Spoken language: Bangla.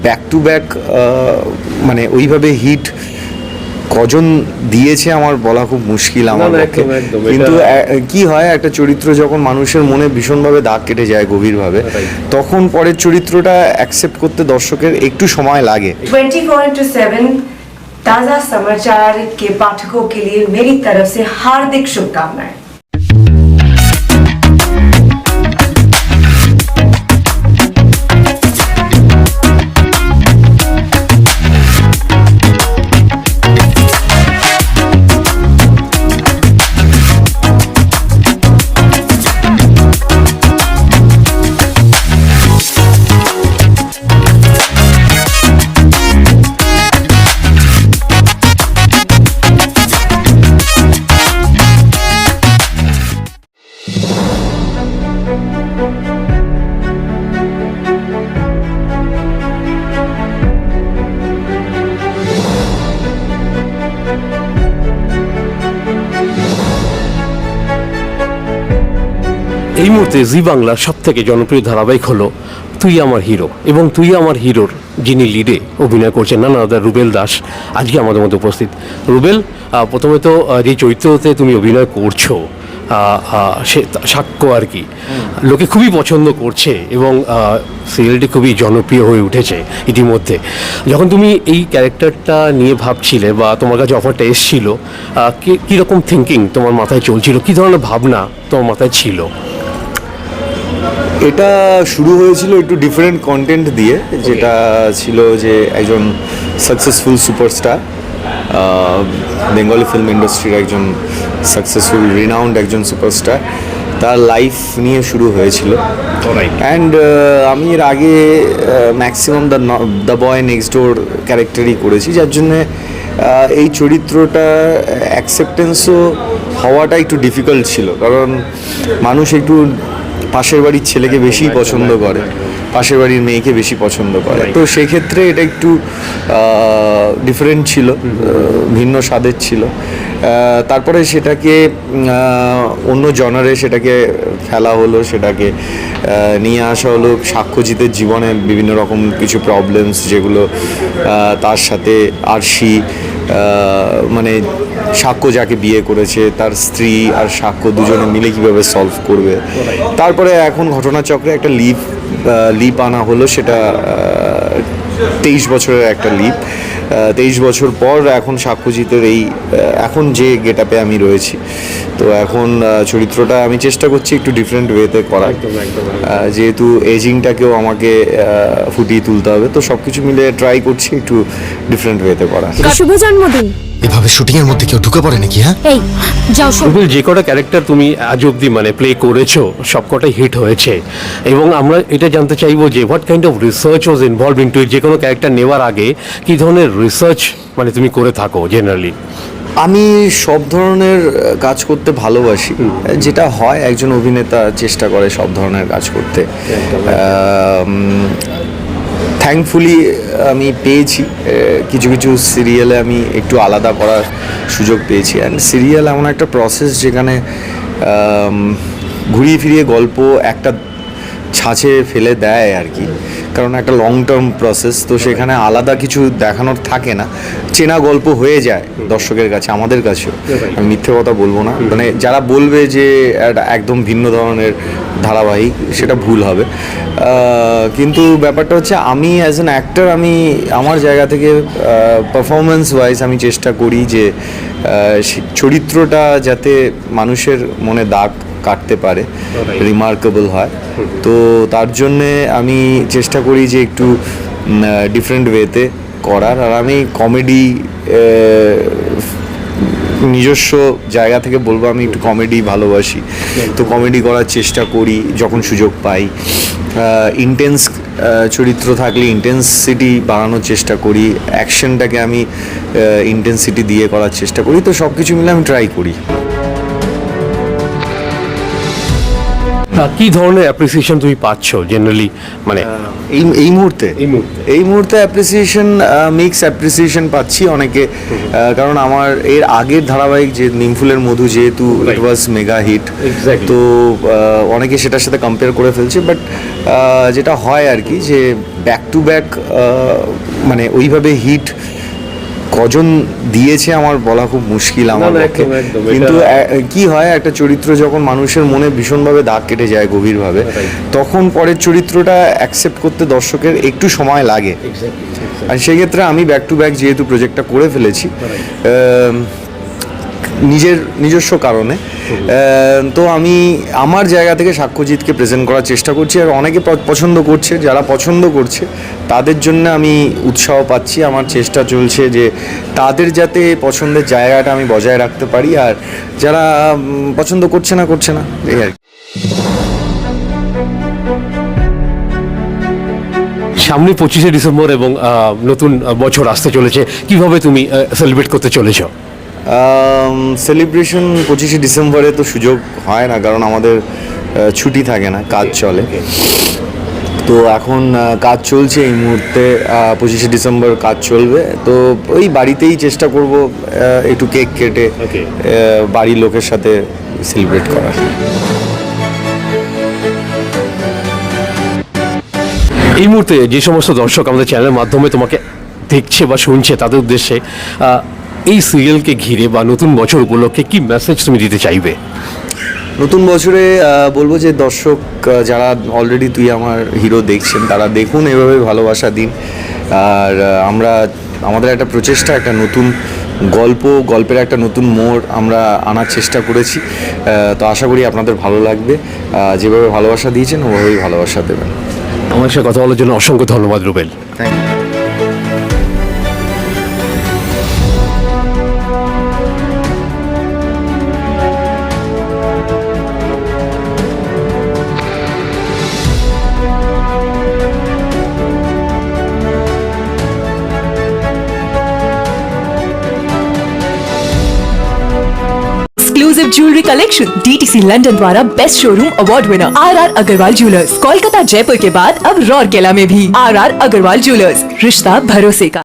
ব্যাক টু ব্যাক মানে ওইভাবে হিট কজন দিয়েছে আমার বলা খুব মুশকিল আমার পক্ষে। কিন্তু কি হয়, একটা চরিত্র যখন মানুষের মনে ভীষণভাবে দাগ কেটে যায় গভীরভাবে, তখন পরের চরিত্রটা অ্যাকসেপ্ট করতে দর্শকের একটু সময় লাগে। 24/7 ताज़ा समाचार के पाठकों के लिए मेरी तरफ से हार्दिक शुभकामनाएं। এই মুহূর্তে জি বাংলার সব থেকে জনপ্রিয় ধারাবাহিক হলো তুই আমার হিরো, এবং তুই আমার হিরোর যিনি লিডে অভিনয় করছেন নানা দাদা রুবেল দাস আজকে আমাদের মধ্যে উপস্থিত। রুবেল, প্রথমে তো যে চরিত্রতে তুমি অভিনয় করছো সে সাক্ষ্য আর কি, লোকে খুবই পছন্দ করছে এবং সিরিয়ালটি খুবই জনপ্রিয় হয়ে উঠেছে ইতিমধ্যে। যখন তুমি এই ক্যারেক্টারটা নিয়ে ভাবছিলে বা তোমার কাছে অফারটা এসেছিল, কীরকম থিঙ্কিং তোমার মাথায় চলছিল, কী ধরনের ভাবনা তোমার মাথায় ছিল? এটা শুরু হয়েছিল একটু ডিফারেন্ট কন্টেন্ট দিয়ে, যেটা ছিল যে একজন সাকসেসফুল সুপারস্টার, বেঙ্গলি ফিল্ম ইন্ডাস্ট্রির একজন সাকসেসফুল রিনাউন্ড একজন সুপারস্টার, তার লাইফ নিয়ে শুরু হয়েছিল। অ্যান্ড আমি এর আগে maximum the boy next door ক্যারেক্টারই করেছি, যার জন্যে এই চরিত্রটা অ্যাকসেপ্টেন্সও হওয়াটা একটু ডিফিকাল্ট ছিল, কারণ মানুষ একটু পাশের বাড়ির ছেলেকে বেশি পছন্দ করে, পাশের বাড়ির মেয়েকে বেশি পছন্দ করে। তো সেক্ষেত্রে এটা একটু ডিফারেন্ট ছিল, ভিন্ন স্বাদের ছিল। তারপরে সেটাকে অন্য জনারে সেটাকে ফেলা হলো, সেটাকে নিয়ে আসা হলো সাক্ষ্যজিতের জীবনে বিভিন্ন রকম কিছু প্রবলেমস, যেগুলো তার সাথে আরশি মানে সাক্ষ্য যাকে বিয়ে করেছে তার স্ত্রী আর সাক্ষ্য দুজনে মিলে কীভাবে সলভ করবে। তারপরে এখন ঘটনাচক্রে একটা লিপ আনা হলো, সেটা 23 বছরের একটা লিপ। 23 বছর পর এখন সাক্ষ্যজিতের এই এখন যে গেট আপে আমি রয়েছি, তো এখন চরিত্রটা আমি চেষ্টা করছি একটু ডিফারেন্ট ওয়েতে করার, যেহেতু এজিংটাকেও আমাকে ফুটিয়ে তুলতে হবে, তো সব কিছু মিলে ট্রাই করছি একটু ডিফারেন্ট ওয়েতে করার। শুভ জন্মদিন। এভাবে শুটিং এর মধ্যে কেউ ঢুকে পড়ে নাকি? হ্যাঁ, এই যাও। রুবেল, যে কটা ক্যারেক্টার তুমি আজ অব্দি মানে প্লে করেছো সবকটাই হিট হয়েছে, এবং আমরা এটা জানতে চাইবো যে what kind of research was involve into ইট। যে কোনো ক্যারেক্টার নেওয়ার আগে কী ধরনের রিসার্চ মানে তুমি করে থাকো জেনারেলি? আমি সব ধরনের কাজ করতে ভালোবাসি, যেটা হয় একজন অভিনেতা চেষ্টা করে সব ধরনের কাজ করতে। থ্যাঙ্কফুলি আমি পেয়েছি কিছু কিছু সিরিয়ালে আমি একটু আলাদা করার সুযোগ পেয়েছি। অ্যান্ড সিরিয়াল এমন একটা প্রসেস যেখানে ঘুরিয়ে ফিরিয়ে গল্প একটা ছাঁচে ফেলে দেয় আর কি, কারণ একটা লং টার্ম প্রসেস, তো সেখানে আলাদা কিছু দেখানোর থাকে না, চেনা গল্প হয়ে যায় দর্শকের কাছে, আমাদের কাছেও। আমি মিথ্যে কথা বলবো না, মানে যারা বলবে যে একদম ভিন্ন ধরনের ধারাবাহিক, সেটা ভুল হবে। কিন্তু ব্যাপারটা হচ্ছে আমি অ্যাজ অ্যান অ্যাক্টর, আমি আমার জায়গা থেকে পারফরমেন্স ওয়াইজ আমি চেষ্টা করি যে চরিত্রটা যাতে মানুষের মনে দাগ কাটতে পারে, রিমার্কেবল হয়। তো তার জন্যে আমি চেষ্টা করি যে একটু ডিফারেন্ট ওয়েতে করার। আর আমি কমেডি নিজস্ব জায়গা থেকে বলবো, আমি একটু কমেডি ভালোবাসি, তো কমেডি করার চেষ্টা করি যখন সুযোগ পাই। ইন্টেন্স চরিত্র থাকলে ইন্টেন্সিটি বাড়ানোর চেষ্টা করি, অ্যাকশনটাকে আমি ইন্টেন্সিটি দিয়ে করার চেষ্টা করি। তো সব কিছু মিলে আমি ট্রাই করি। কি ধরনের অ্যাপ্রিসিয়েশন তুমি পাচ্ছ জেনারেলি, মানে এই মুহূর্তে এই মুহূর্তে? এই মুহূর্তে অ্যাপ্রিসিয়েশন, মিক্স অ্যাপ্রিসিয়েশন পাচ্ছি অনেকে, কারণ আমার এর আগের ধারাবাহিক যে নিমফুলের মধু যেহেতু ইট ওয়াজ মেগা হিট, Exactly. তো অনেকে সেটার সাথে কম্পেয়ার করে ফেলছে, বাট যেটা হয় আর কি যে ব্যাক টু ব্যাক মানে ওইভাবে হিট কজন দিয়েছে আমার বলা খুব মুশকিল আমার না, না, পক্ষে। একদম, একদম, কিন্তু এটা- কি হয়, একটা চরিত্র যখন মানুষের মনে ভীষণভাবে দাগ কেটে যায় গভীরভাবে, তখন পরের চরিত্রটা অ্যাকসেপ্ট করতে দর্শকের একটু সময় লাগে। আর সেক্ষেত্রে আমি ব্যাক টু ব্যাক যেহেতু প্রজেক্টটা করে ফেলেছি নিজস্ব কারণে, তো আমি আমার জায়গা থেকে সাক্ষ্যজিৎকে প্রেজেন্ট করার চেষ্টা করছি, আর অনেকে পছন্দ করছে, যারা পছন্দ করছে তাদের জন্য আমি উৎসাহ পাচ্ছি। আমার চেষ্টা চলছে যে তাদের যাতে পছন্দের জায়গাটা আমি বজায় রাখতে পারি, আর যারা পছন্দ করছে না এই আর কি। সামনে 25শে ডিসেম্বর এবং নতুন বছর আসতে চলেছে, কিভাবে তুমি সেলিব্রেট করতে চলেছো? সেলিব্রেশন 25শে ডিসেম্বরে তো সুযোগ হয় না, কারণ আমাদের ছুটি থাকে না, কাজ চলে। তো এখন কাজ চলছে এই মুহূর্তে, 25শে ডিসেম্বর কাজ চলবে, তো ওই বাড়িতেই চেষ্টা করব একটু কেক কেটে Okay. বাড়ির লোকের সাথে সেলিব্রেট করার। এই মুহূর্তে যে সমস্ত দর্শক আমাদের চ্যানেলের মাধ্যমে তোমাকে দেখছে বা শুনছে তাদের উদ্দেশ্যে এই সিরিয়ালকে ঘিরে বা নতুন বছর উপলক্ষে কি মেসেজ তুমি দিতে চাইবে? নতুন বছরে বলবো যে দর্শক যারা অলরেডি তুই আমার হিরো দেখছেন, তারা দেখুন, এভাবে ভালোবাসা দিন। আর আমাদের একটা প্রচেষ্টা, একটা নতুন গল্পের একটা নতুন মোড় আমরা আনার চেষ্টা করেছি, তো আশা করি আপনাদের ভালো লাগবে। যেভাবে ভালোবাসা দিয়েছেন ওভাবেই ভালোবাসা দেবেন। আমার সাথে কথা বলার জন্য অসংখ্য ধন্যবাদ Rubel. Thank you. Exclusive jewellery collection DTC London द्वारा best showroom award winner RR Agarwal jewellers, Kolkata Jaipur के बाद अब रौरकेला में भी RR अग्रवाल ज्वेलर्स, रिश्ता भरोसे का।